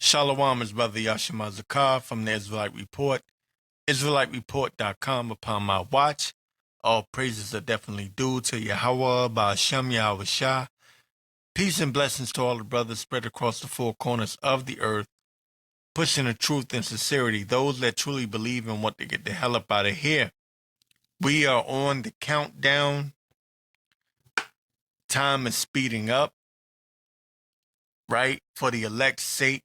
Shalom is Brother Yashima Zakar from the Israelite Report, IsraeliteReport.com. Upon my watch, all praises are definitely due to Yahweh, Ba'ashem, Yahawashi. Peace and blessings to all the brothers spread across the four corners of the earth, pushing the truth and sincerity, those that truly believe and want to get the hell up out of here. We are on the countdown. Time is speeding up, right? For the elect's sake,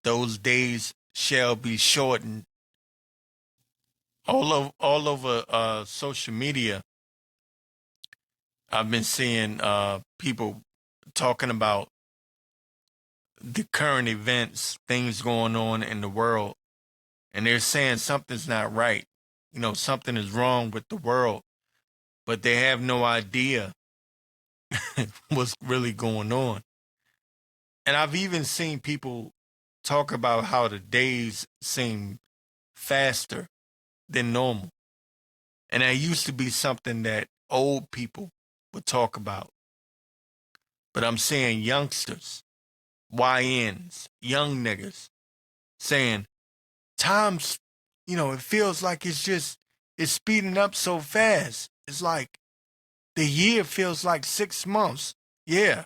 those days shall be shortened. All over social media, I've been seeing people talking about the current events, things going on in the world, and they're saying something's not right. You know, something is wrong with the world, but they have no idea what's really going on. And I've even seen people talk about how the days seem faster than normal. And that used to be something that old people would talk about. But I'm seeing youngsters, YNs, young niggas, saying, time's, it feels like it's speeding up so fast. It's like the year feels like 6 months. Yeah,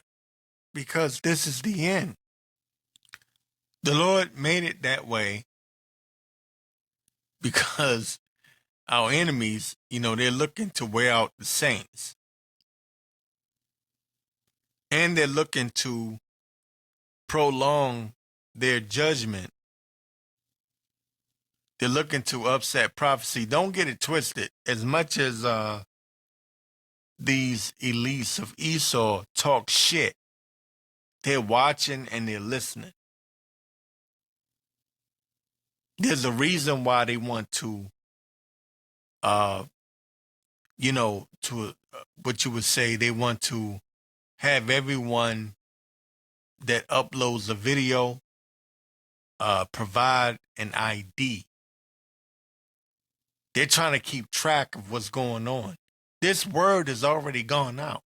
because this is the end. The Lord made it that way because our enemies, they're looking to wear out the saints. And they're looking to prolong their judgment. They're looking to upset prophecy. Don't get it twisted. As much as these elites of Esau talk shit, they're watching and they're listening. There's a reason why they want to, what you would say, they want to have everyone that uploads a video provide an ID. They're trying to keep track of what's going on. This word has already gone out.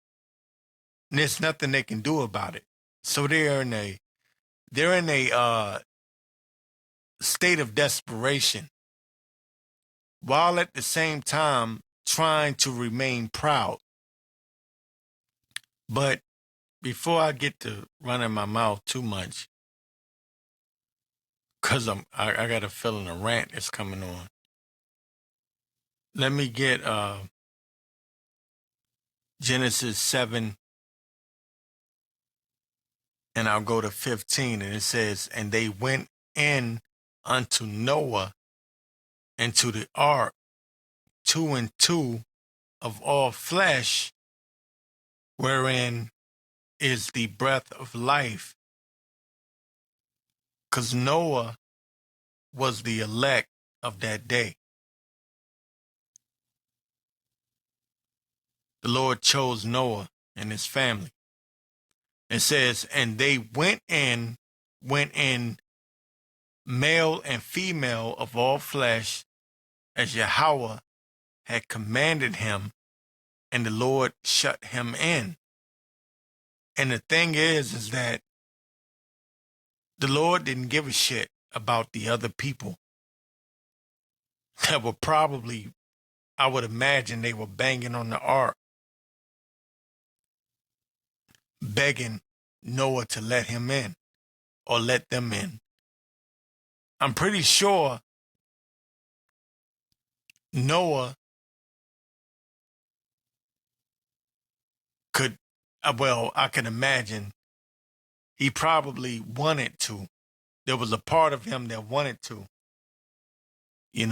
And there's nothing they can do about it. So they're in a state of desperation, while at the same time trying to remain proud. But before I get to running my mouth too much, because I got a feeling a rant is coming on, let me get Genesis 7, and I'll go to 15, and it says, and they went in unto Noah into the ark, 2 and 2 of all flesh, wherein is the breath of life. Because Noah was the elect of that day. The Lord chose Noah and his family. It says, and they went in male and female of all flesh, as Yahweh had commanded him, and the Lord shut him in. And the thing is that the Lord didn't give a shit about the other people that were probably, I would imagine they were banging on the ark, begging Noah to let him in or let them in. I'm pretty sure Noah could, I can imagine he probably wanted to. There was a part of him that wanted to, he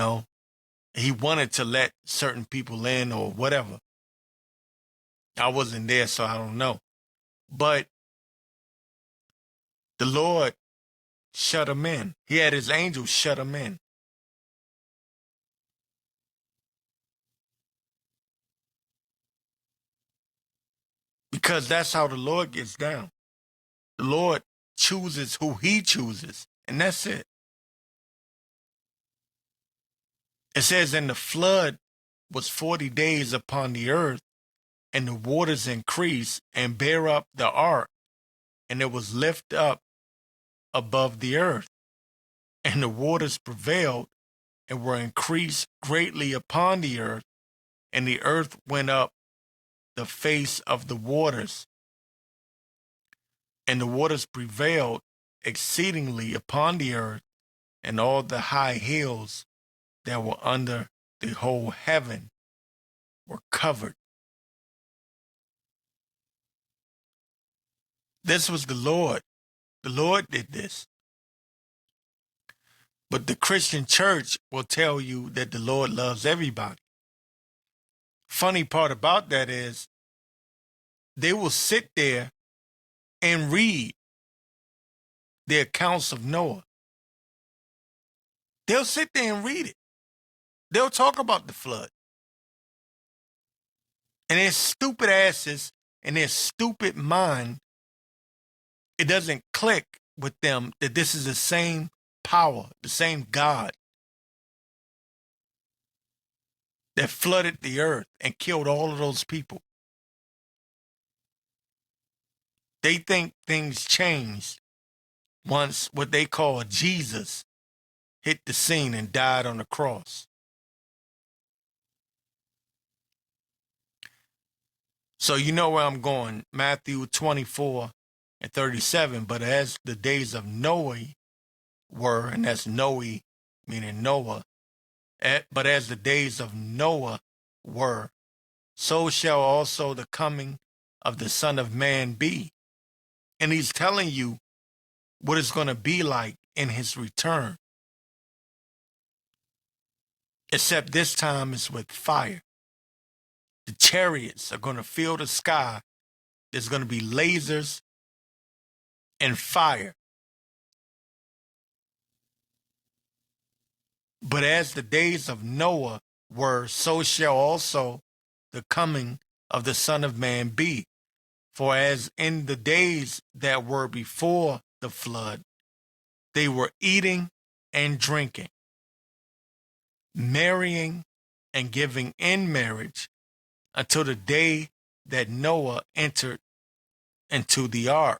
wanted to let certain people in or whatever. I wasn't there, so I don't know. But the Lord shut him in. He had his angels shut him in. Because that's how the Lord gets down. The Lord chooses who he chooses, and that's it. It says, and the flood was 40 days upon the earth, and the waters increased and bare up the ark, and it was lifted up above the earth, and the waters prevailed and were increased greatly upon the earth, and the earth went up the face of the waters, and the waters prevailed exceedingly upon the earth, and all the high hills that were under the whole heaven were covered. This was the Lord. The Lord did this. But the Christian church will tell you that the Lord loves everybody. Funny part about that is they will sit there and read the accounts of Noah. They'll sit there and read it. They'll talk about the flood. And their stupid asses and their stupid mind, it doesn't click with them that this is the same power, the same God that flooded the earth and killed all of those people. They think things changed once what they call Jesus hit the scene and died on the cross. So you know where I'm going. Matthew 24 and 37. But as the days of Noah were, and that's Noe, meaning Noah, but as the days of Noah were, so shall also the coming of the Son of Man be. And he's telling you what it's going to be like in his return. Except this time it's with fire. The chariots are going to fill the sky. There's going to be lasers and fire. But as the days of Noah were, so shall also the coming of the Son of Man be. For as in the days that were before the flood, they were eating and drinking, marrying and giving in marriage, until the day that Noah entered into the ark.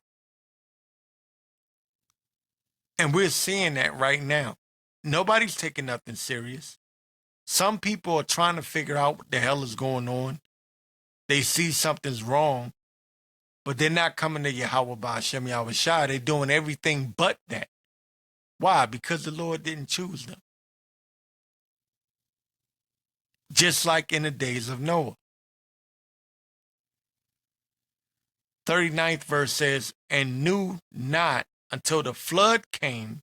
And we're seeing that right now. Nobody's taking nothing serious. Some people are trying to figure out what the hell is going on. They see something's wrong, but they're not coming to Yahawashi. They're doing everything but that. Why? Because the Lord didn't choose them. Just like in the days of Noah. 39th verse says, and knew not until the flood came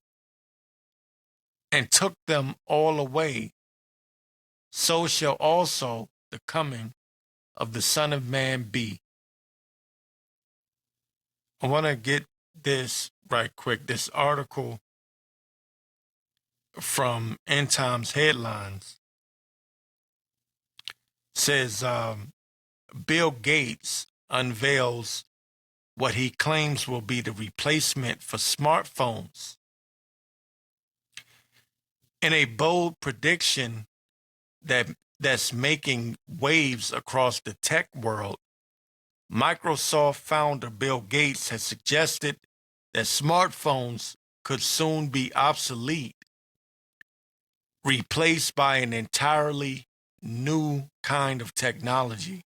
and took them all away, so shall also the coming of the Son of Man be. I want to get this right quick. This article from End Times Headlines says Bill Gates unveils what he claims will be the replacement for smartphones. In a bold prediction that's making waves across the tech world, Microsoft founder Bill Gates has suggested that smartphones could soon be obsolete, replaced by an entirely new kind of technology.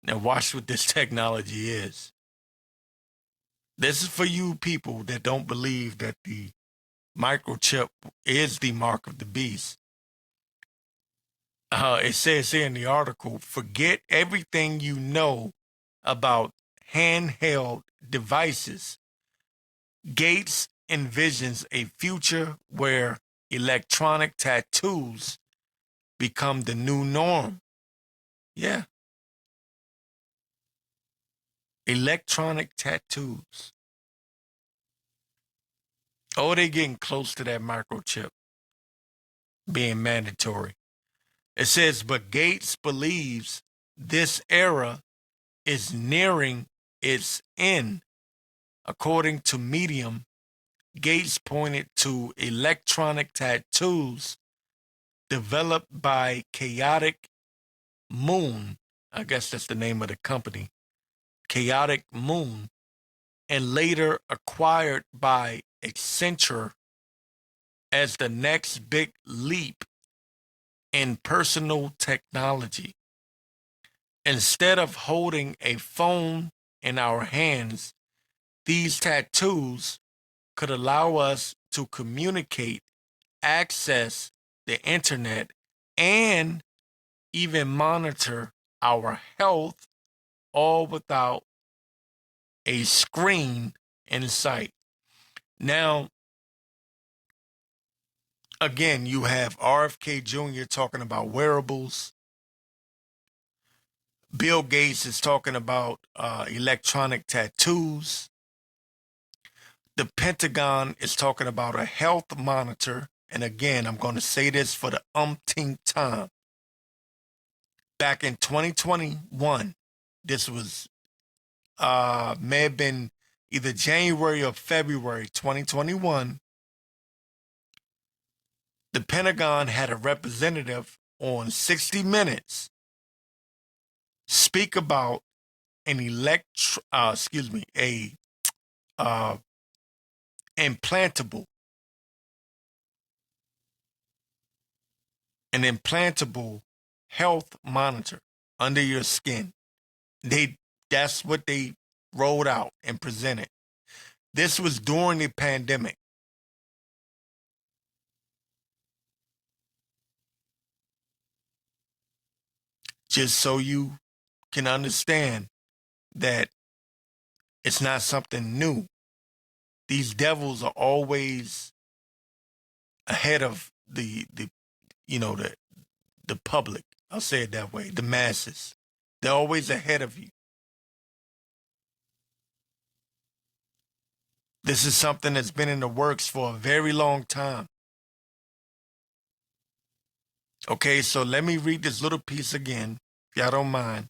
Now watch what this technology is. This is for you people that don't believe that the microchip is the mark of the beast. It says here in the article, forget everything you know about handheld devices. Gates envisions a future where electronic tattoos become the new norm. Yeah. Electronic tattoos. Oh, they're getting close to that microchip being mandatory. It says, but Gates believes this era is nearing its end. According to Medium, Gates pointed to electronic tattoos developed by Chaotic Moon. I guess that's the name of the company. Chaotic Moon, and later acquired by Accenture as the next big leap in personal technology. Instead of holding a phone in our hands, these tattoos could allow us to communicate, access the internet, and even monitor our health, all without a screen in sight. Now, again, you have RFK Jr. talking about wearables. Bill Gates is talking about electronic tattoos. The Pentagon is talking about a health monitor. And again, I'm going to say this for the umpteenth time. Back in 2021, this was may have been either January or February 2021, the Pentagon had a representative on 60 Minutes speak about an uh, implantable, an implantable health monitor under your skin. That's what they rolled out and presented. This was during the pandemic. Just so you can understand that it's not something new. These devils are always ahead of the you know the public. I'll say it that way. The masses. They're always ahead of you. This is something that's been in the works for a very long time. Okay, so let me read this little piece again, if y'all don't mind.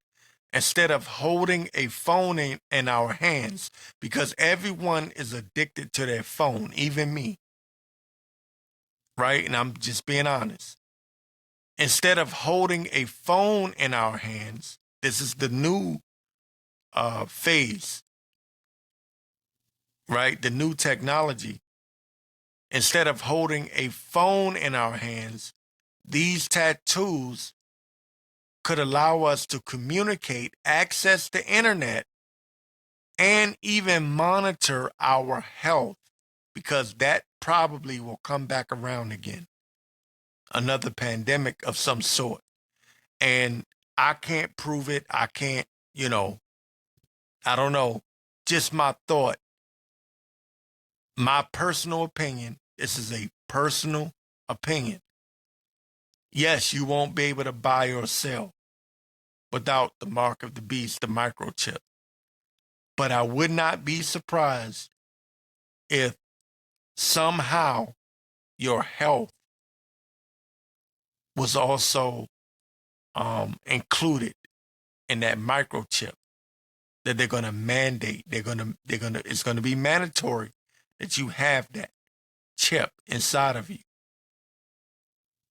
Instead of holding a phone in our hands, because everyone is addicted to their phone, even me, right? And I'm just being honest. Instead of holding a phone in our hands, this is the new phase, right? The new technology. Instead of holding a phone in our hands, these tattoos could allow us to communicate, access the internet, and even monitor our health, because that probably will come back around again. Another pandemic of some sort. And I can't prove it. I can't, I don't know. Just my thought, my personal opinion. This is a personal opinion. Yes, you won't be able to buy or sell without the mark of the beast, the microchip. But I would not be surprised if somehow your health was also included in that microchip that they're going to mandate. It's going to be mandatory that you have that chip inside of you.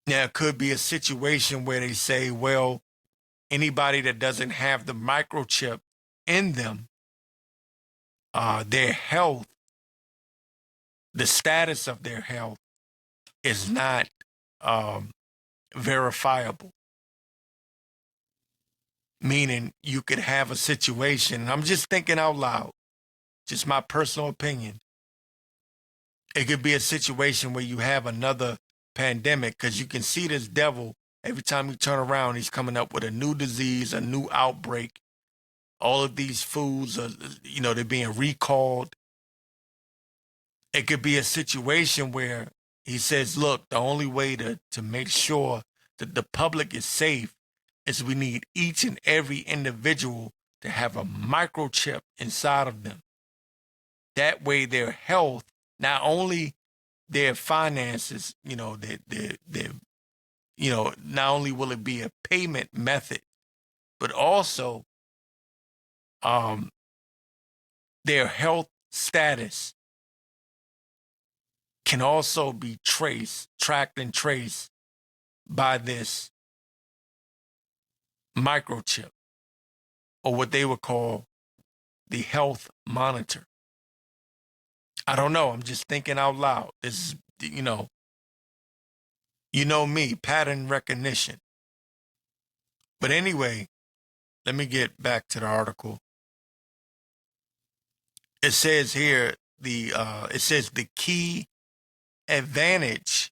Now, it could be a situation where they say, well, anybody that doesn't have the microchip in them, their health, the status of their health is not verifiable. Meaning you could have a situation, and I'm just thinking out loud, just my personal opinion. It could be a situation where you have another pandemic, because you can see this devil every time you turn around, he's coming up with a new disease, a new outbreak. All of these foods are, they're being recalled. It could be a situation where he says, look, the only way to make sure that the public is safe is we need each and every individual to have a microchip inside of them. That way their health, not only their finances, not only will it be a payment method, but also their health status can also be tracked and traced by this microchip, or what they would call the health monitor. I don't know. I'm just thinking out loud. This is, me, pattern recognition. But anyway, let me get back to the article. It says here the key advantage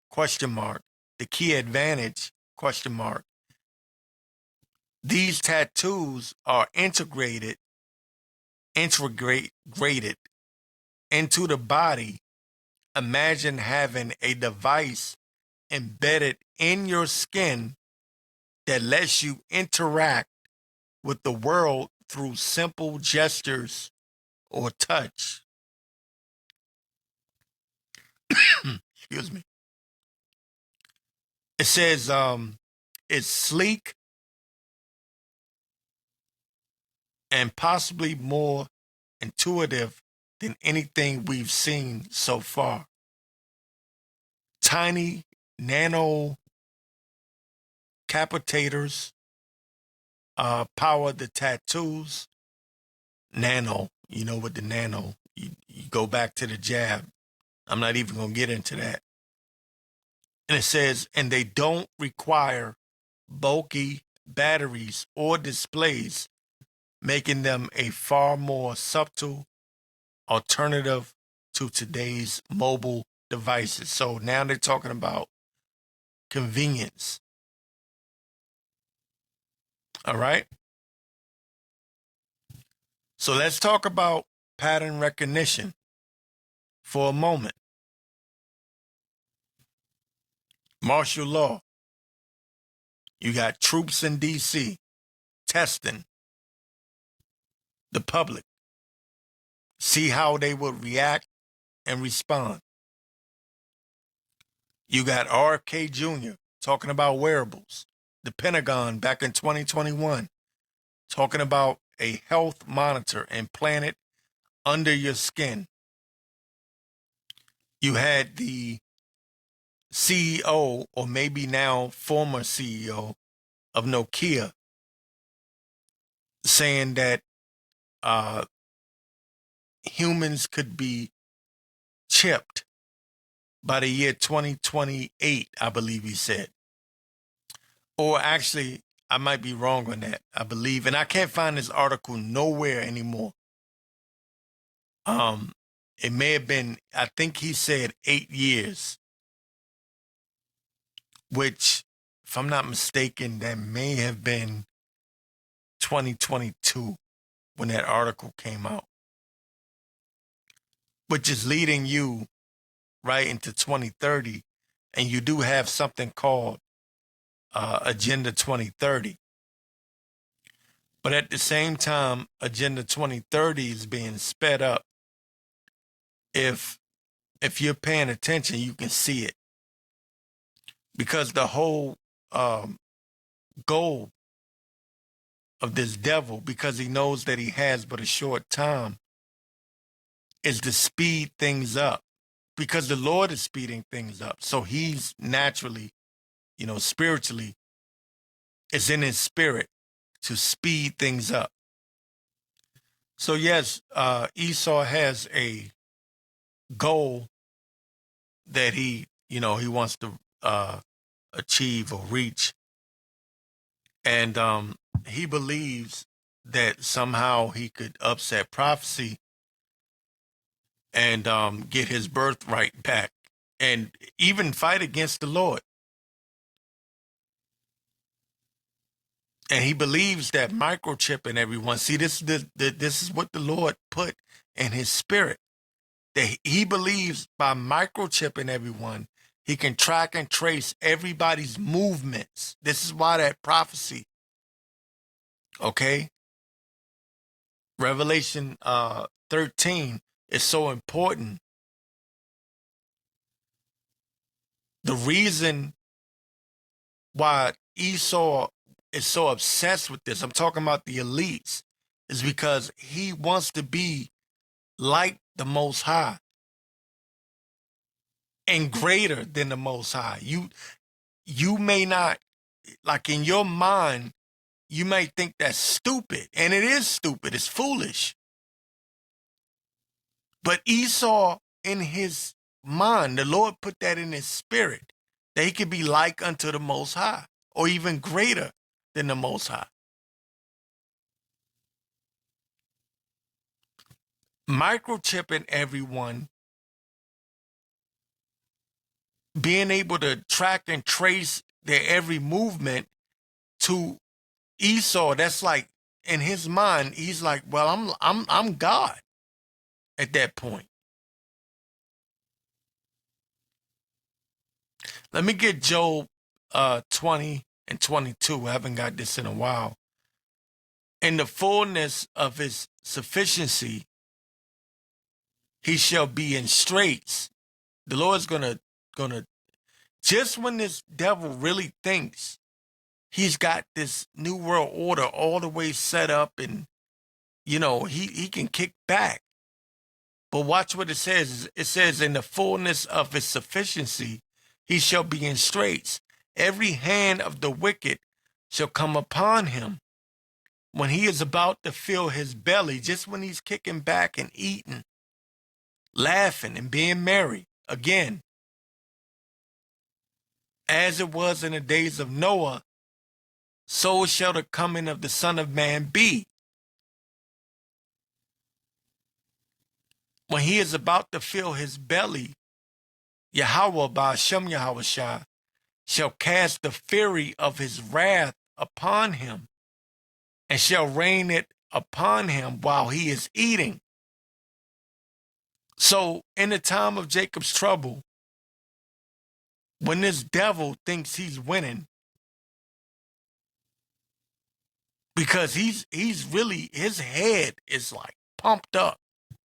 question mark. The key advantage question mark. These tattoos are integrated into the body. Imagine having a device embedded in your skin that lets you interact with the world through simple gestures or touch. Excuse me. It says it's sleek and possibly more intuitive than anything we've seen so far. Tiny nano capitators power the tattoos. Nano, you know what the nano, you go back to the jab. I'm not even going to get into that. And it says, and they don't require bulky batteries or displays, making them a far more subtle alternative to today's mobile devices. So now they're talking about convenience. All right. So let's talk about pattern recognition for a moment. Martial law. You got troops in D.C. testing the public, see how they would react and respond. You got RFK Jr. talking about wearables. The Pentagon back in 2021 talking about a health monitor implanted under your skin. You had the CEO, or maybe now former CEO of Nokia, saying that humans could be chipped by the year 2028, I believe he said. Or actually, I might be wrong on that. I believe, and I can't find this article nowhere anymore. It may have been, I think he said 8 years, which, if I'm not mistaken, that may have been 2022 when that article came out, which is leading you right into 2030. And you do have something called Agenda 2030. But at the same time, Agenda 2030 is being sped up. If you're paying attention, you can see it. Because the whole goal of this devil, because he knows that he has but a short time, is to speed things up. Because the Lord is speeding things up. So he's naturally, spiritually, it's in his spirit to speed things up. So yes, Esau has a goal that he wants to achieve or reach. And he believes that somehow he could upset prophecy and get his birthright back and even fight against the Lord. And he believes that microchipping everyone. See, this is what the Lord put in his spirit. That he believes by microchipping everyone, he can track and trace everybody's movements. This is why that prophecy, okay, Revelation 13 is so important. The reason why Esau is so obsessed with this, I'm talking about the elites, is because he wants to be like the Most High and greater than the Most High. You may not, like in your mind, you may think that's stupid, and it is stupid. It's foolish. But Esau, in his mind, the Lord put that in his spirit, that he could be like unto the Most High, or even greater than the Most High. Microchipping everyone, being able to track and trace their every movement to Esau, that's like, in his mind, he's like, well, I'm God at that point. Let me get Job 20 and 22. I haven't got this in a while. In the fullness of his sufficiency, he shall be in straits. The Lord's gonna just when this devil really thinks he's got this new world order all the way set up, and he can kick back. But watch what it says. It says, in the fullness of his sufficiency, he shall be in straits. Every hand of the wicked shall come upon him. When he is about to fill his belly, just when he's kicking back and eating, laughing and being merry, again, as it was in the days of Noah, so shall the coming of the Son of Man be. When he is about to fill his belly, Yahweh Ba'ashem Yahawashi shall cast the fury of his wrath upon him, and shall rain it upon him while he is eating. So in the time of Jacob's trouble, when this devil thinks he's winning, because he's really, his head is like pumped up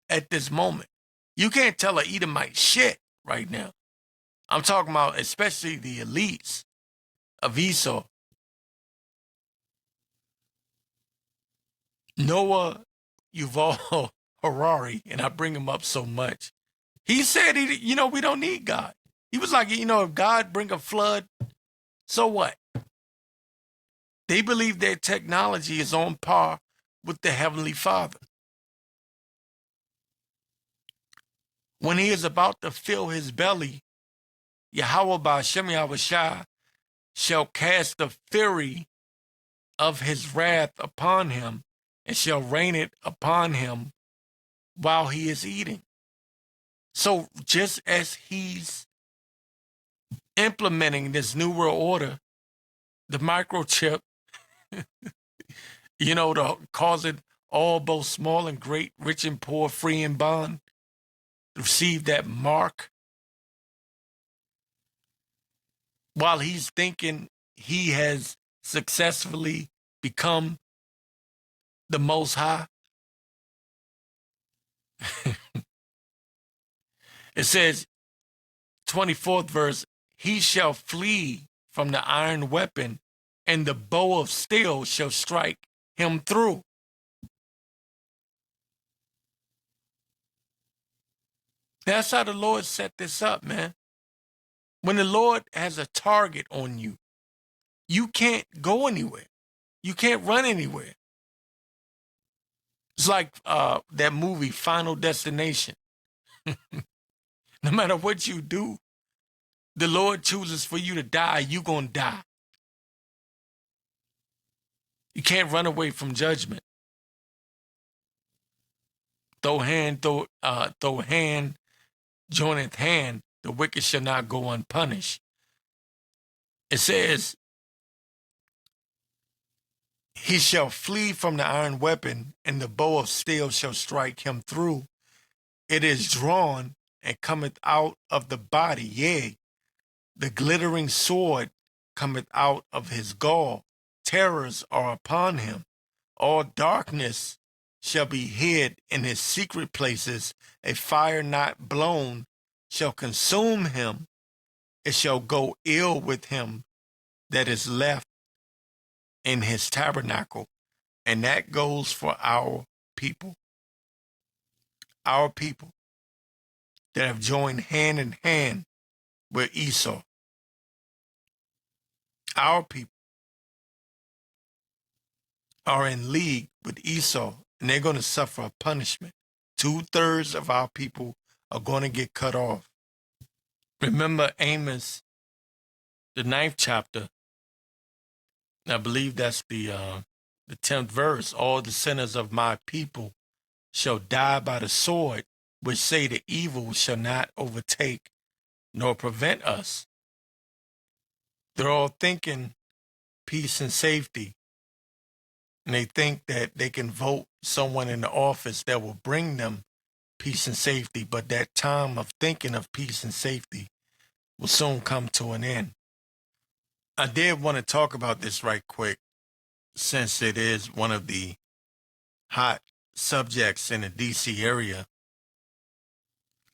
at this moment. You can't tell a Edomite shit right now. I'm talking about especially the elites of Esau. Noah Yuval Harari, and I bring him up so much. He said, we don't need God. He was like, if God bring a flood, so what? They believe their technology is on par with the Heavenly Father. When he is about to fill his belly, Yahweh Ba'ashem Yahawashi shall cast the fury of his wrath upon him, and shall rain it upon him while he is eating. So just as he's implementing this new world order, the microchip, to cause it all, both small and great, rich and poor, free and bond, receive that mark, while he's thinking he has successfully become the Most High. It says, 24th verse, he shall flee from the iron weapon, and the bow of steel shall strike him through. That's how the Lord set this up, man. When the Lord has a target on you, you can't go anywhere. You can't run anywhere. It's like that movie, Final Destination. No matter what you do, the Lord chooses for you to die, you're going to die. You can't run away from judgment. Though hand joineth hand, the wicked shall not go unpunished. It says, he shall flee from the iron weapon, and the bow of steel shall strike him through. It is drawn and cometh out of the body, yea, the glittering sword cometh out of his gall. Terrors are upon him. All darkness shall be hid in his secret places. A fire not blown shall consume him. It shall go ill with him that is left in his tabernacle. And that goes for our people. Our people that have joined hand in hand with Esau. Our people are in league with Esau, and they're going to suffer a punishment. 2/3 of our people are going to get cut off. Remember Amos, the 9th chapter. I believe that's the 10th verse. All the sinners of my people shall die by the sword, which say the evil shall not overtake nor prevent us. They're all thinking peace and safety, and they think that they can vote someone in the office that will bring them peace and safety, but that time of thinking of peace and safety will soon come to an end. I did want to talk about this right quick, since it is one of the hot subjects in the DC area.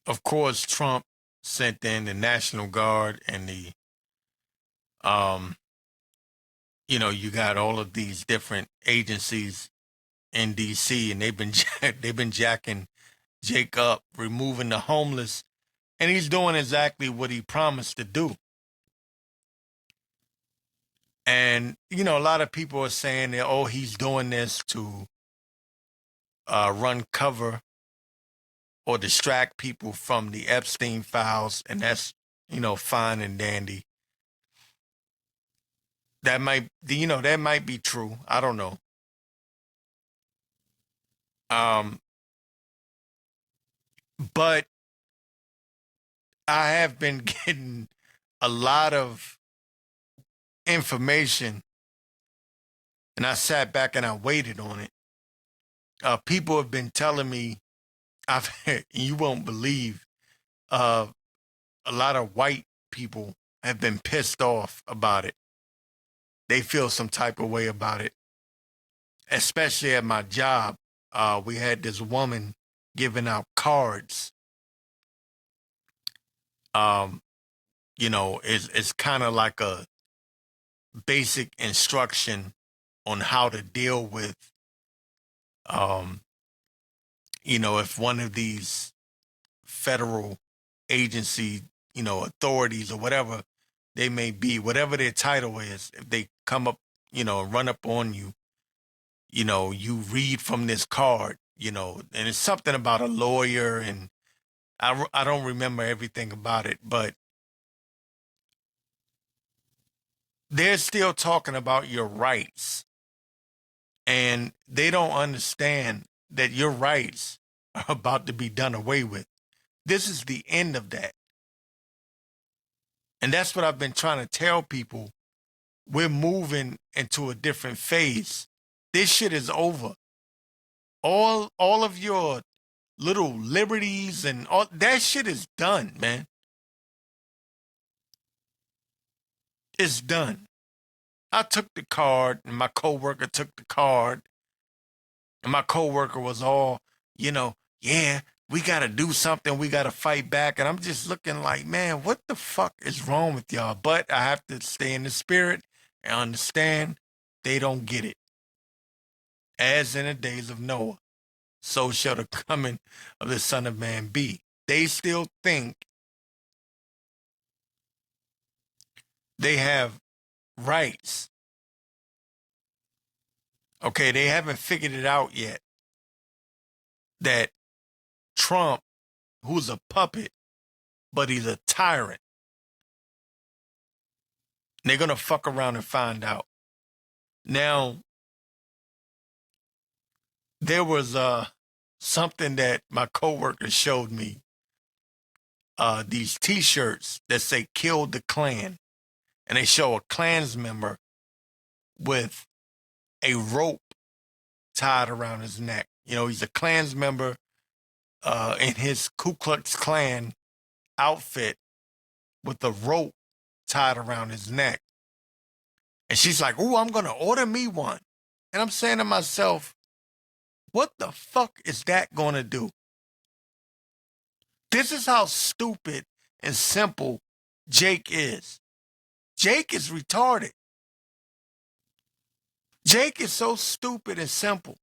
Of course, Trump sent in the National Guard and you got all of these different agencies in DC, and they've been jacking Jake up, removing the homeless, and he's doing exactly what he promised to do. And a lot of people are saying that, oh, he's doing this to run cover or distract people from the Epstein files, and that's fine and dandy. That might be true. I don't know. But I have been getting a lot of information, and I sat back and I waited on it. People have been telling me, you won't believe, a lot of white people have been pissed off about it. They feel some type of way about it, especially at my job. We had this woman giving out cards. It's kind of like a basic instruction on how to deal with, if one of these federal agency, authorities or whatever they may be, whatever their title is, if they come up, run up on you, you read from this card, and it's something about a lawyer, and I don't remember everything about it, but they're still talking about your rights, and they don't understand that your rights are about to be done away with. This is the end of that. And that's what I've been trying to tell people. We're moving into a different phase. This shit is over. All of your little liberties and all that shit is done, man. It's done. I took the card, and my coworker took the card, and my coworker was all, yeah, we got to do something. We got to fight back. And I'm just looking like, man, what the fuck is wrong with y'all? But I have to stay in the spirit and understand they don't get it. As in the days of Noah, so shall the coming of the Son of Man be. They still think they have rights. Okay, they haven't figured it out yet that Trump, who's a puppet, but he's a tyrant, they're going to fuck around and find out. Now, there was something that my coworker showed me, these T-shirts that say "Kill the Klan," and they show a Klans member with a rope tied around his neck. He's a Klans member in his Ku Klux Klan outfit with a rope tied around his neck. And she's like, "Ooh, I'm going to order me one." And I'm saying to myself, what the fuck is that going to do? This is how stupid and simple Jake is. Jake is retarded. Jake is so stupid and simple.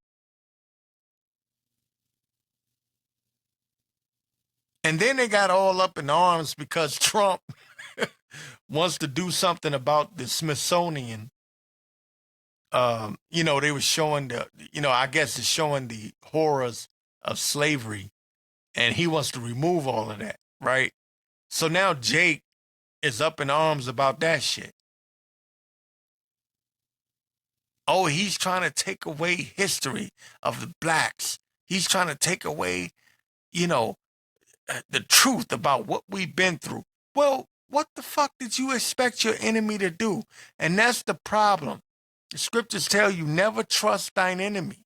And then they got all up in arms because Trump wants to do something about the Smithsonian. They were showing I guess it's showing the horrors of slavery And he wants to remove all of that, right? So now Jake is up in arms about that shit. Oh, he's trying to take away history of the blacks. He's trying to take away, you know, the truth about what we've been through. Well, what the fuck did you expect your enemy to do? And that's the problem. The scriptures tell you never trust thine enemy.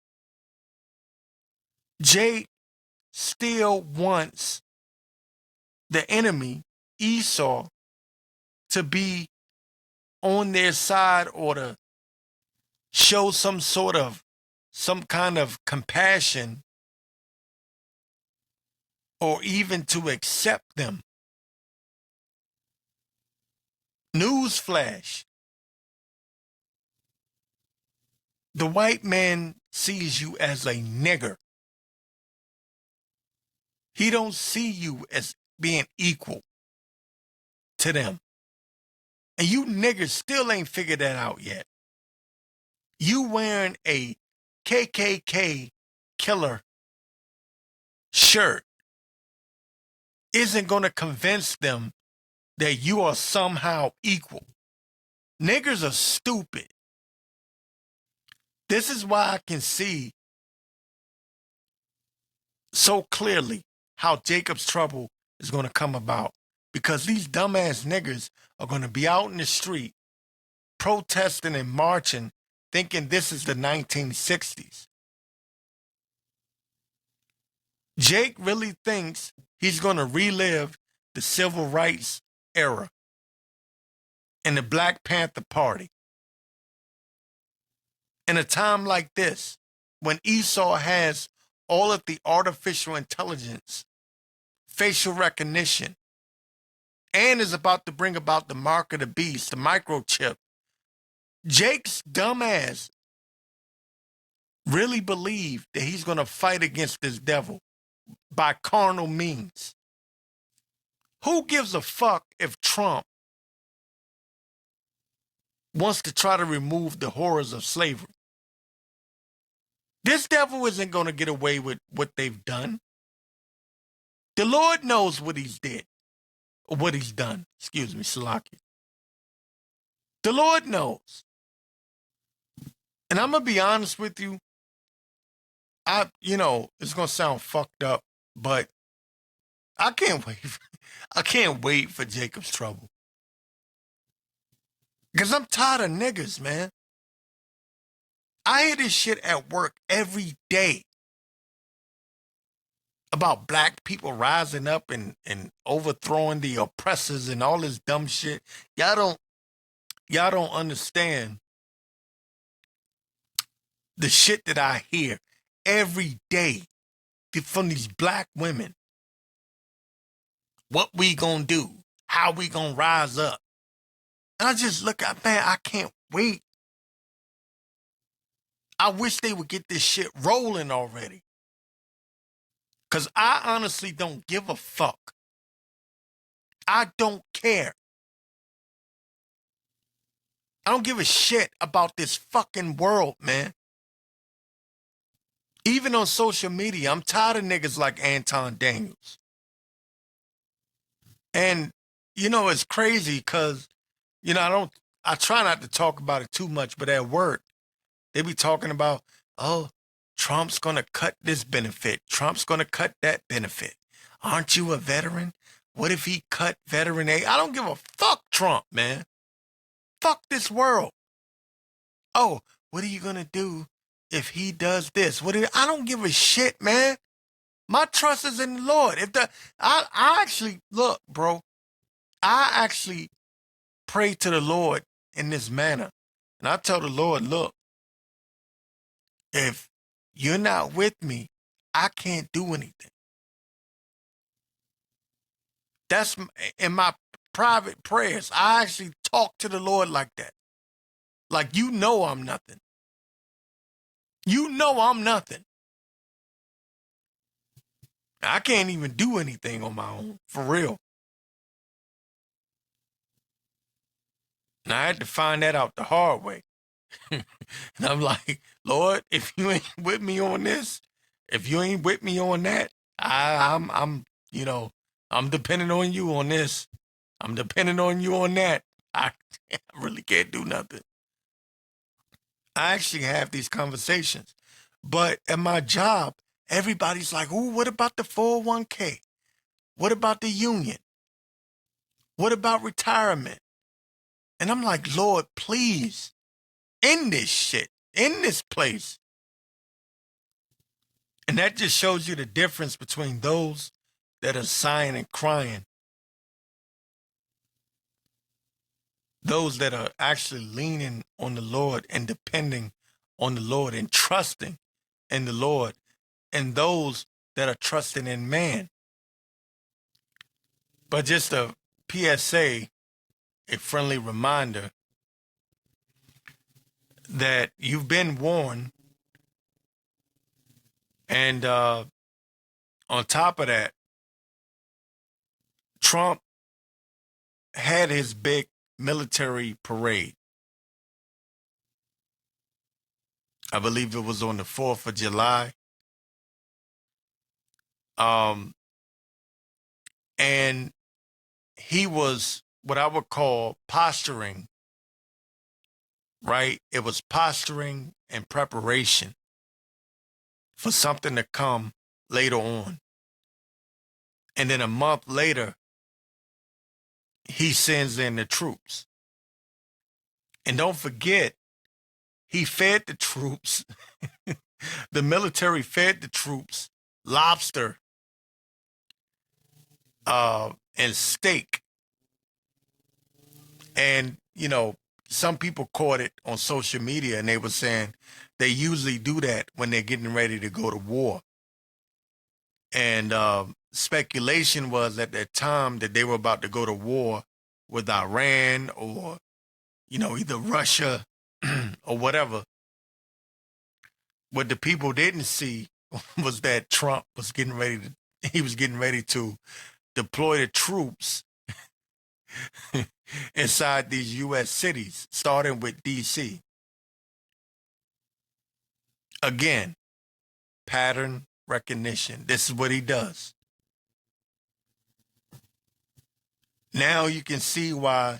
Jake still wants the enemy, Esau, to be on their side or to show some kind of compassion or even to accept them. Newsflash. The white man sees you as a nigger. He don't see you as being equal to them. And you niggers still ain't figured that out yet. You wearing a KKK killer shirt isn't going to convince them that you are somehow equal. Niggers are stupid. This is why I can see so clearly how Jacob's trouble is going to come about. Because these dumbass niggers are going to be out in the street protesting and marching, thinking this is the 1960s. Jake really thinks he's going to relive the civil rights era and the Black Panther Party. In a time like this, when Esau has all of the artificial intelligence, facial recognition, and is about to bring about the mark of the beast, the microchip, Jake's dumbass really believed that he's going to fight against this devil by carnal means. Who gives a fuck if Trump wants to try to remove the horrors of slavery? This devil isn't going to get away with what they've done. The Lord knows what he's done. Excuse me, Salaki. The Lord knows. And I'm going to be honest with you. It's going to sound fucked up, but I can't wait. I can't wait for Jacob's trouble. Because I'm tired of niggas, man. I hear this shit at work every day about black people rising up and overthrowing the oppressors and all this dumb shit. Y'all don't understand the shit that I hear every day from these black women. What we gonna do? How we gonna rise up? And I just look at, man, I can't wait. I wish they would get this shit rolling already. Because I honestly don't give a fuck. I don't care. I don't give a shit about this fucking world, man. Even on social media, I'm tired of niggas like Anton Daniels. And, it's crazy because, I try not to talk about it too much, but at work, they be talking about, oh, Trump's going to cut this benefit. Trump's going to cut that benefit. Aren't you a veteran? What if he cut veteran aid? I don't give a fuck, Trump, man. Fuck this world. Oh, what are you going to do if he does this? I don't give a shit, man. My trust is in the Lord. I actually, look, bro, I actually pray to the Lord in this manner. And I tell the Lord, look, if you're not with me, I can't do anything. That's in my private prayers. I actually talk to the Lord like that. Like, I'm nothing. I'm nothing. I can't even do anything on my own, for real. And I had to find that out the hard way. And I'm like, Lord, if you ain't with me on this, if you ain't with me on that, I'm, I'm depending on you on this. I'm depending on you on that. I really can't do nothing. I actually have these conversations. But at my job, everybody's like, "Ooh, what about the 401k? What about the union? What about retirement?" And I'm like, "Lord, please, end this shit. In this place." And that just shows you the difference between those that are sighing and crying, those that are actually leaning on the Lord and depending on the Lord and trusting in the Lord, and those that are trusting in man. But just a PSA, a friendly reminder that you've been warned. And on top of that, Trump had his big military parade. I believe it was on the 4th of July. Um, and he was what I would call posturing, right? It was posturing and preparation for something to come later on. And then a month later, he sends in the troops. And don't forget, he fed the troops. The military fed the troops lobster and steak. And, some people caught it on social media and they were saying they usually do that when they're getting ready to go to war. And speculation was at that time that they were about to go to war with Iran or, either Russia or whatever. What the people didn't see was that Trump was getting ready to deploy the troops inside these U.S. cities, starting with D.C. Again, pattern recognition. This is what he does. Now you can see why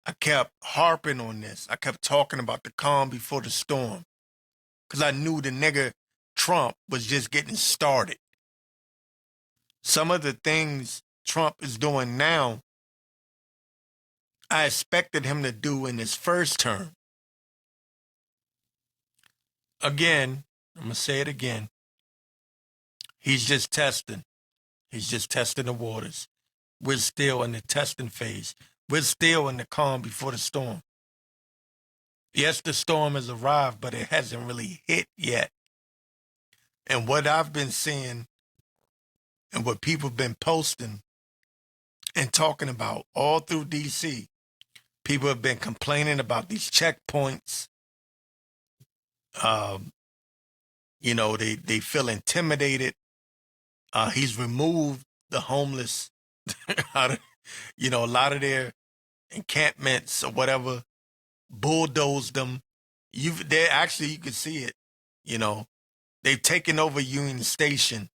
I kept harping on this. I kept talking about the calm before the storm because I knew the nigga Trump was just getting started. Some of the things Trump is doing now, I expected him to do in his first term. Again, I'm going to say it again. He's just testing. He's just testing the waters. We're still in the testing phase. We're still in the calm before the storm. Yes, the storm has arrived, but it hasn't really hit yet. And what I've been seeing and what people have been posting and talking about all through D.C., people have been complaining about these checkpoints. They feel intimidated. He's removed the homeless out of, a lot of their encampments or whatever, bulldozed them. You can see it. They've taken over Union Station.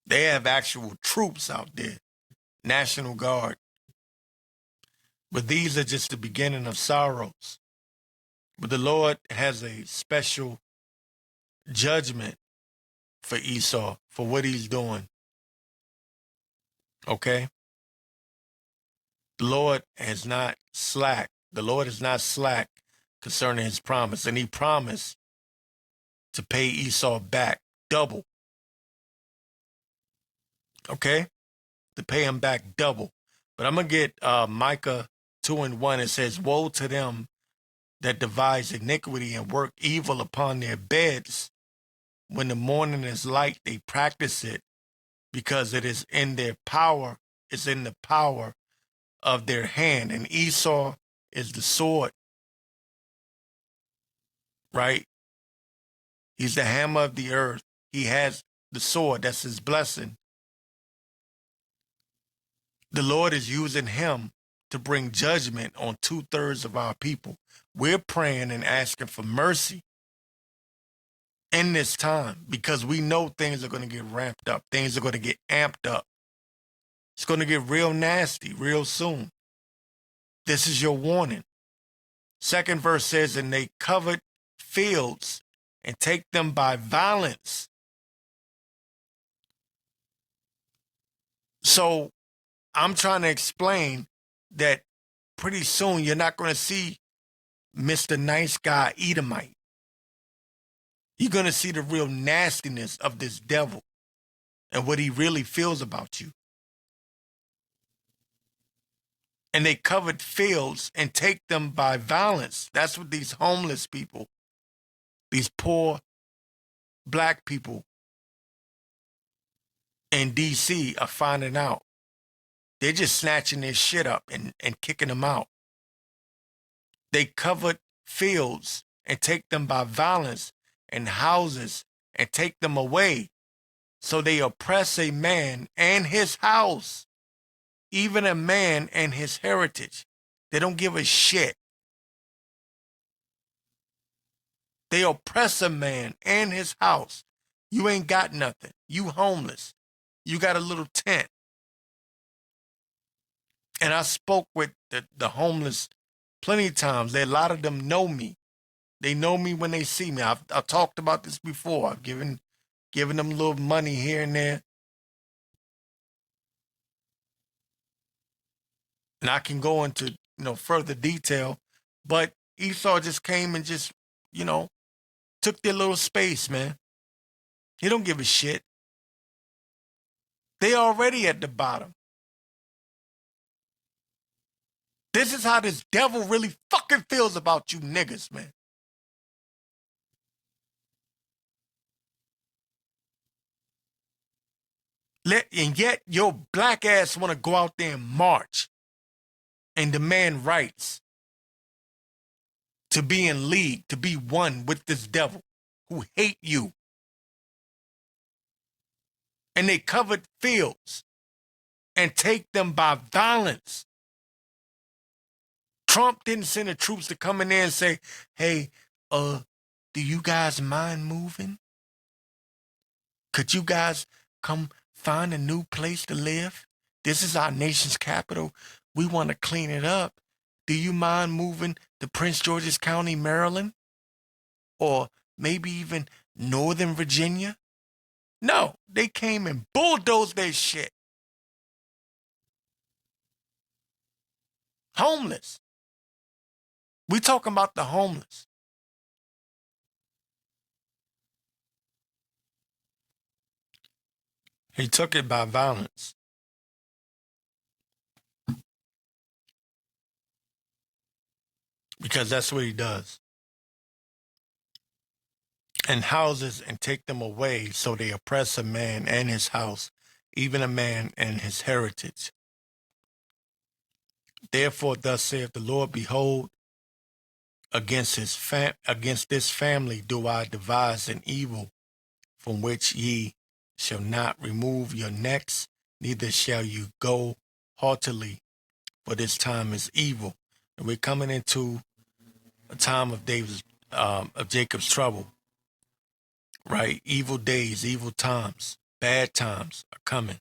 They have actual troops out there, National Guard. But these are just the beginning of sorrows. But the Lord has a special judgment for Esau for what he's doing. Okay? The Lord has not slack. The Lord is not slack concerning his promise. And he promised to pay Esau back double. Okay? To pay him back double. But I'm going to get Micah 2:1. It says, "Woe to them that devise iniquity and work evil upon their beds. When the morning is light, they practice it, because it is in their power. It's in the power of their hand." And Esau is the sword, right? He's the hammer of the earth. He has the sword. That's his blessing. The Lord is using him to bring judgment on 2/3 of our people. We're praying and asking for mercy. in this time, because we know things are going to get ramped up. Things are going to get amped up. It's going to get real nasty real soon. This is your warning. Second verse says, and they covered fields and take them by violence. So I'm trying to explain that pretty soon you're not going to see Mr. Nice Guy Edomite. You're going to see the real nastiness of this devil and what he really feels about you. And they covered fields and take them by violence. That's what these homeless people, these poor black people in D.C. are finding out. They're just snatching their shit up and kicking them out. They covered fields and take them by violence, and houses and take them away. So they oppress a man and his house, even a man and his heritage. They don't give a shit. They oppress a man and his house. You ain't got nothing. You homeless. You got a little tent. And I spoke with the homeless plenty of times. A lot of them know me. They know me when they see me. I've talked about this before. I've given them a little money here and there. And I can go into, further detail. But Esau just came and just, took their little space, man. He don't give a shit. They already at the bottom. This is how this devil really fucking feels about you niggas, man. And yet your black ass want to go out there and march and demand rights to be in league, to be one with this devil who hate you. And they covered fields and take them by violence. Trump didn't send the troops to come in there and say, hey, do you guys mind moving? Could you guys come find a new place to live? This is our nation's capital. We want to clean it up. Do you mind moving to Prince George's County, Maryland? Or maybe even Northern Virginia? No, they came and bulldozed their shit. Homeless. We talking about the homeless. He took it by violence. Because that's what he does. And houses and take them away, so they oppress a man and his house, even a man and his heritage. Therefore, thus saith the Lord, behold, against this family do I devise an evil, from which ye shall not remove your necks, neither shall you go haughtily, for this time is evil. And we're coming into a time of Jacob's trouble, right? Evil days, evil times, bad times are coming.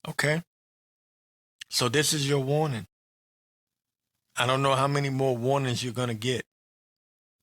Okay? So this is your warning. I don't know how many more warnings you're going to get.